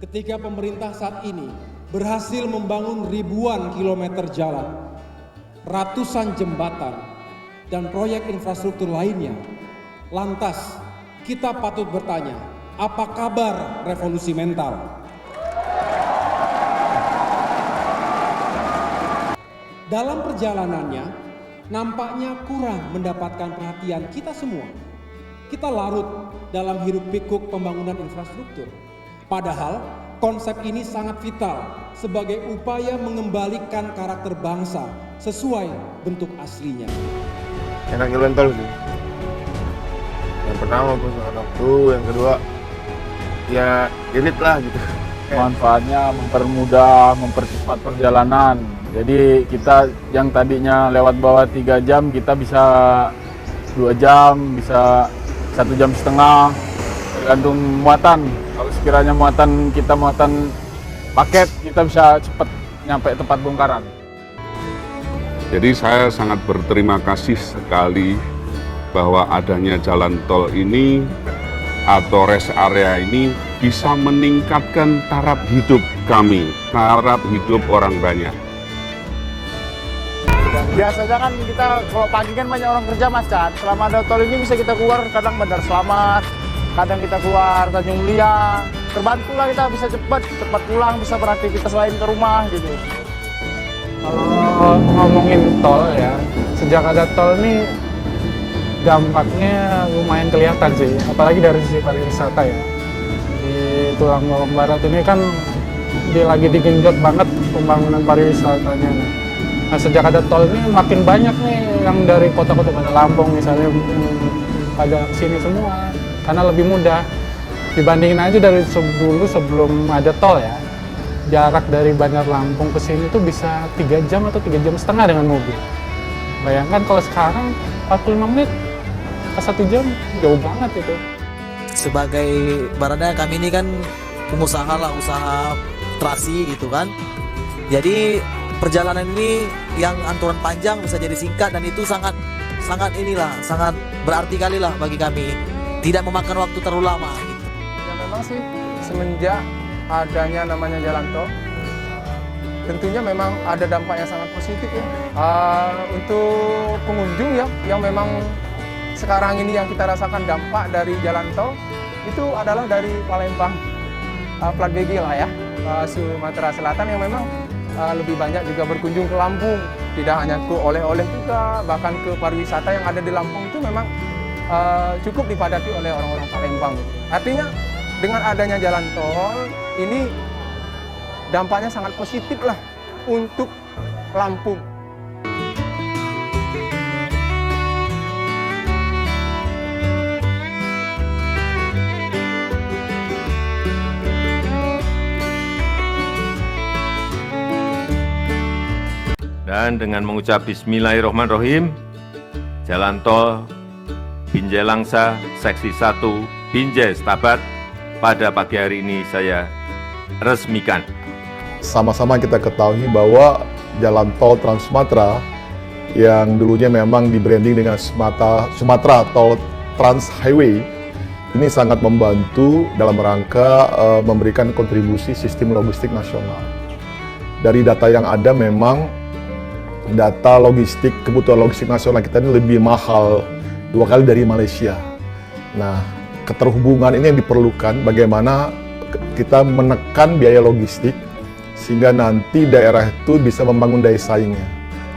ketika pemerintah saat ini berhasil membangun ribuan kilometer jalan, ratusan jembatan, dan proyek infrastruktur lainnya, lantas kita patut bertanya, apa kabar revolusi mental? Dalam perjalanannya, nampaknya kurang mendapatkan perhatian kita semua. Kita larut dalam hiruk pikuk pembangunan infrastruktur. Padahal konsep ini sangat vital sebagai upaya mengembalikan karakter bangsa sesuai bentuk aslinya. Enak jalan tol sih. Yang pertama perusahaan waktu, yang kedua ya irit lah gitu. Manfaatnya mempermudah, mempercepat perjalanan. Jadi kita yang tadinya lewat bawah 3 jam, kita bisa 2 jam, bisa 1,5 jam, tergantung muatan. Kalau sekiranya muatan paket, kita bisa cepat nyampe tempat bongkaran. Jadi saya sangat berterima kasih sekali bahwa adanya jalan tol ini atau rest area ini bisa meningkatkan taraf hidup kami, taraf hidup orang banyak. Biasanya kan kita kalau pagi kan banyak orang kerja mas kan. Selama ada tol ini bisa kita keluar kadang Bandar Slamet, kadang kita keluar Tanjung Mulia. Terbantulah kita bisa cepat pulang, bisa beraktivitas lain ke rumah gitu. Kalau ngomongin tol ya, sejak ada tol ini dampaknya lumayan kelihatan sih, apalagi dari sisi pariwisata ya. Di Tulang Bawang Barat ini kan lagi digenjot banget pembangunan pariwisatanya. Nah, sejak ada tol ini makin banyak nih yang dari kota-kota Bandar Lampung misalnya pada sini semua, karena lebih mudah. Dibandingin aja dari dulu sebelum ada tol ya, jarak dari Bandar Lampung ke sini tuh bisa 3 jam atau 3,5 jam dengan mobil. Bayangkan kalau sekarang 45 menit ke 1 jam, jauh banget itu. Sebagai baratnya kami ini kan pengusaha lah, usaha trasi gitu kan. Jadi perjalanan ini yang anturan panjang bisa jadi singkat, dan itu sangat berarti kali lah bagi kami. Tidak memakan waktu terlalu lama gitu. Ya memang sih semenjak adanya namanya jalan tol, tentunya memang ada dampak yang sangat positif ya. Untuk pengunjung ya, yang memang sekarang ini yang kita rasakan dampak dari jalan tol itu adalah dari Palembang, Plat BG lah ya, Sumatera Selatan yang memang lebih banyak juga berkunjung ke Lampung. Tidak hanya ke oleh-oleh juga, bahkan ke pariwisata yang ada di Lampung itu memang cukup dipadati oleh orang-orang Palembang. Artinya dengan adanya jalan tol ini dampaknya sangat positif lah untuk Lampung. Dan dengan mengucap Bismillahirrahmanirrahim, Jalan Tol Binjai Langsa Seksi 1 Binjai Setabat pada pagi hari ini saya resmikan. Sama-sama kita ketahui bahwa jalan tol Trans Sumatera yang dulunya memang di-branding dengan Sumatera Tol Trans Highway ini sangat membantu dalam rangka memberikan kontribusi sistem logistik nasional. Dari data yang ada memang data logistik, kebutuhan logistik nasional kita ini lebih mahal 2 kali dari Malaysia. Nah, keterhubungan ini yang diperlukan, bagaimana kita menekan biaya logistik sehingga nanti daerah itu bisa membangun daya saingnya.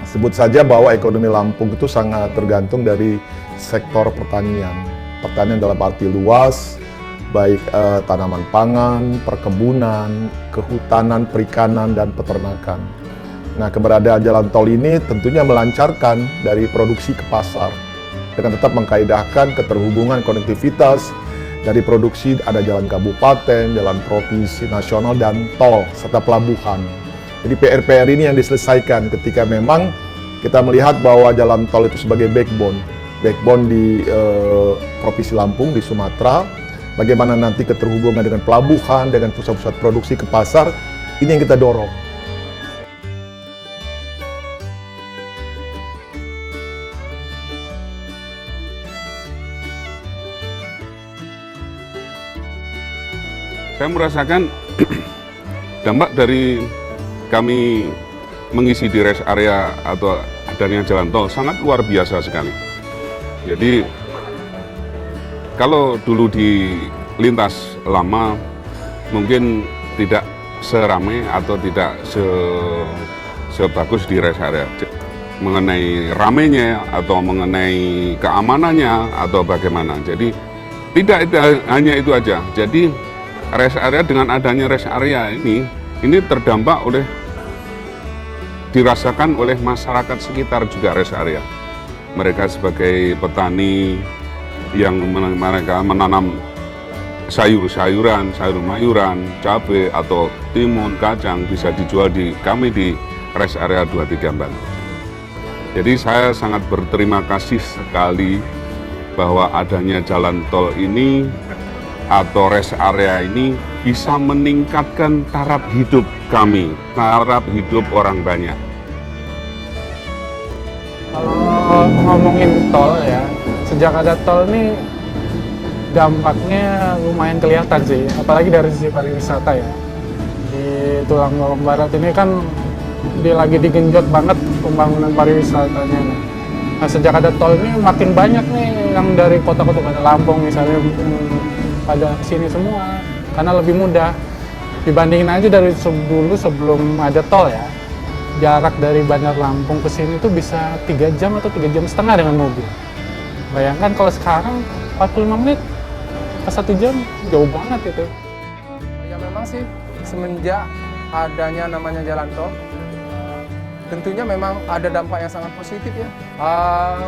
Sebut saja bahwa ekonomi Lampung itu sangat tergantung dari sektor pertanian. Pertanian dalam arti luas, baik tanaman pangan, perkebunan, kehutanan, perikanan, dan peternakan. Nah, keberadaan jalan tol ini tentunya melancarkan dari produksi ke pasar dengan tetap mengkaidahkan keterhubungan konektivitas dari produksi ada jalan kabupaten, jalan provinsi, nasional, dan tol serta pelabuhan. Jadi PR-PR ini yang diselesaikan ketika memang kita melihat bahwa jalan tol itu sebagai backbone di Provinsi Lampung, di Sumatera. Bagaimana nanti keterhubungan dengan pelabuhan, dengan pusat-pusat produksi ke pasar, ini yang kita dorong. Saya merasakan dampak dari kami mengisi di rest area atau adanya jalan tol sangat luar biasa sekali. Jadi kalau dulu di lintas lama mungkin tidak seramai atau tidak sebagus di rest area. Mengenai ramenya atau mengenai keamanannya atau bagaimana. Jadi tidak hanya itu aja. Jadi rest area dengan adanya rest area ini terdampak dirasakan oleh masyarakat sekitar juga rest area. Mereka sebagai petani yang mereka menanam sayur-sayuran, sayur-mayuran, cabai atau timun, kacang bisa dijual kami di rest area 23 Bantul. Jadi saya sangat berterima kasih sekali bahwa adanya jalan tol ini atau rest area ini bisa meningkatkan taraf hidup kami, taraf hidup orang banyak. Kalau ngomongin tol ya, sejak ada tol ini dampaknya lumayan kelihatan sih, apalagi dari sisi pariwisata ya. Di Tulang Bawang Barat ini kan lagi digenjot banget pembangunan pariwisatanya. Nah, sejak ada tol ini makin banyak nih yang dari kota-kota pada Lampung misalnya pada sini semua, karena lebih mudah. Dibandingin aja dari dulu sebelum ada tol ya, jarak dari Bandar Lampung ke sini tuh bisa 3 jam atau 3 jam setengah dengan mobil. Bayangkan kalau sekarang 45 menit ke 1 jam, jauh banget itu. Ya memang sih semenjak adanya namanya jalan tol, tentunya memang ada dampak yang sangat positif ya.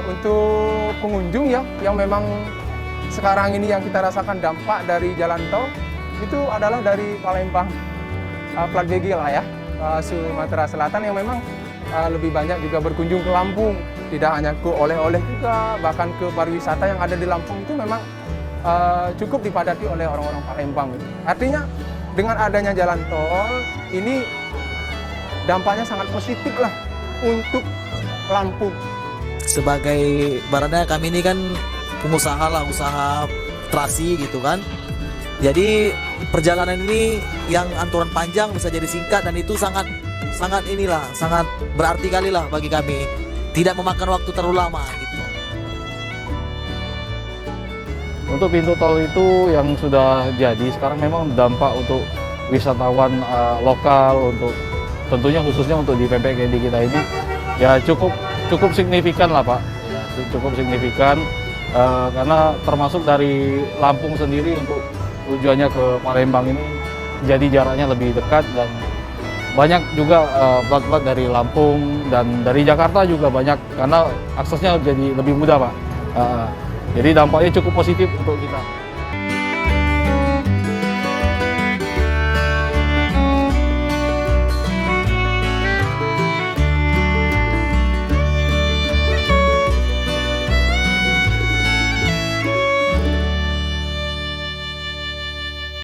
Untuk pengunjung ya, yang memang sekarang ini yang kita rasakan dampak dari jalan tol itu adalah dari Palembang, Plat BG lah ya, Sumatera Selatan yang memang lebih banyak juga berkunjung ke Lampung. Tidak hanya ke oleh-oleh juga, bahkan ke pariwisata yang ada di Lampung itu memang cukup dipadati oleh orang-orang Palembang. Artinya dengan adanya jalan tol ini dampaknya sangat positif lah untuk Lampung. Sebagai ibaratnya kami ini kan pengusaha lah, usaha terasi gitu kan. Jadi perjalanan ini yang anturan panjang bisa jadi singkat, dan itu sangat berarti kali lah bagi kami. Tidak memakan waktu terlalu lama gitu. Untuk pintu tol itu yang sudah jadi sekarang memang dampak untuk wisatawan lokal, untuk tentunya khususnya untuk di PPKD kita ini ya cukup signifikan lah Pak, ya, cukup signifikan karena termasuk dari Lampung sendiri untuk tujuannya ke Palembang ini jadi jaraknya lebih dekat, dan banyak juga plat-plat dari Lampung dan dari Jakarta juga banyak karena aksesnya jadi lebih mudah Pak. Jadi dampaknya cukup positif untuk kita.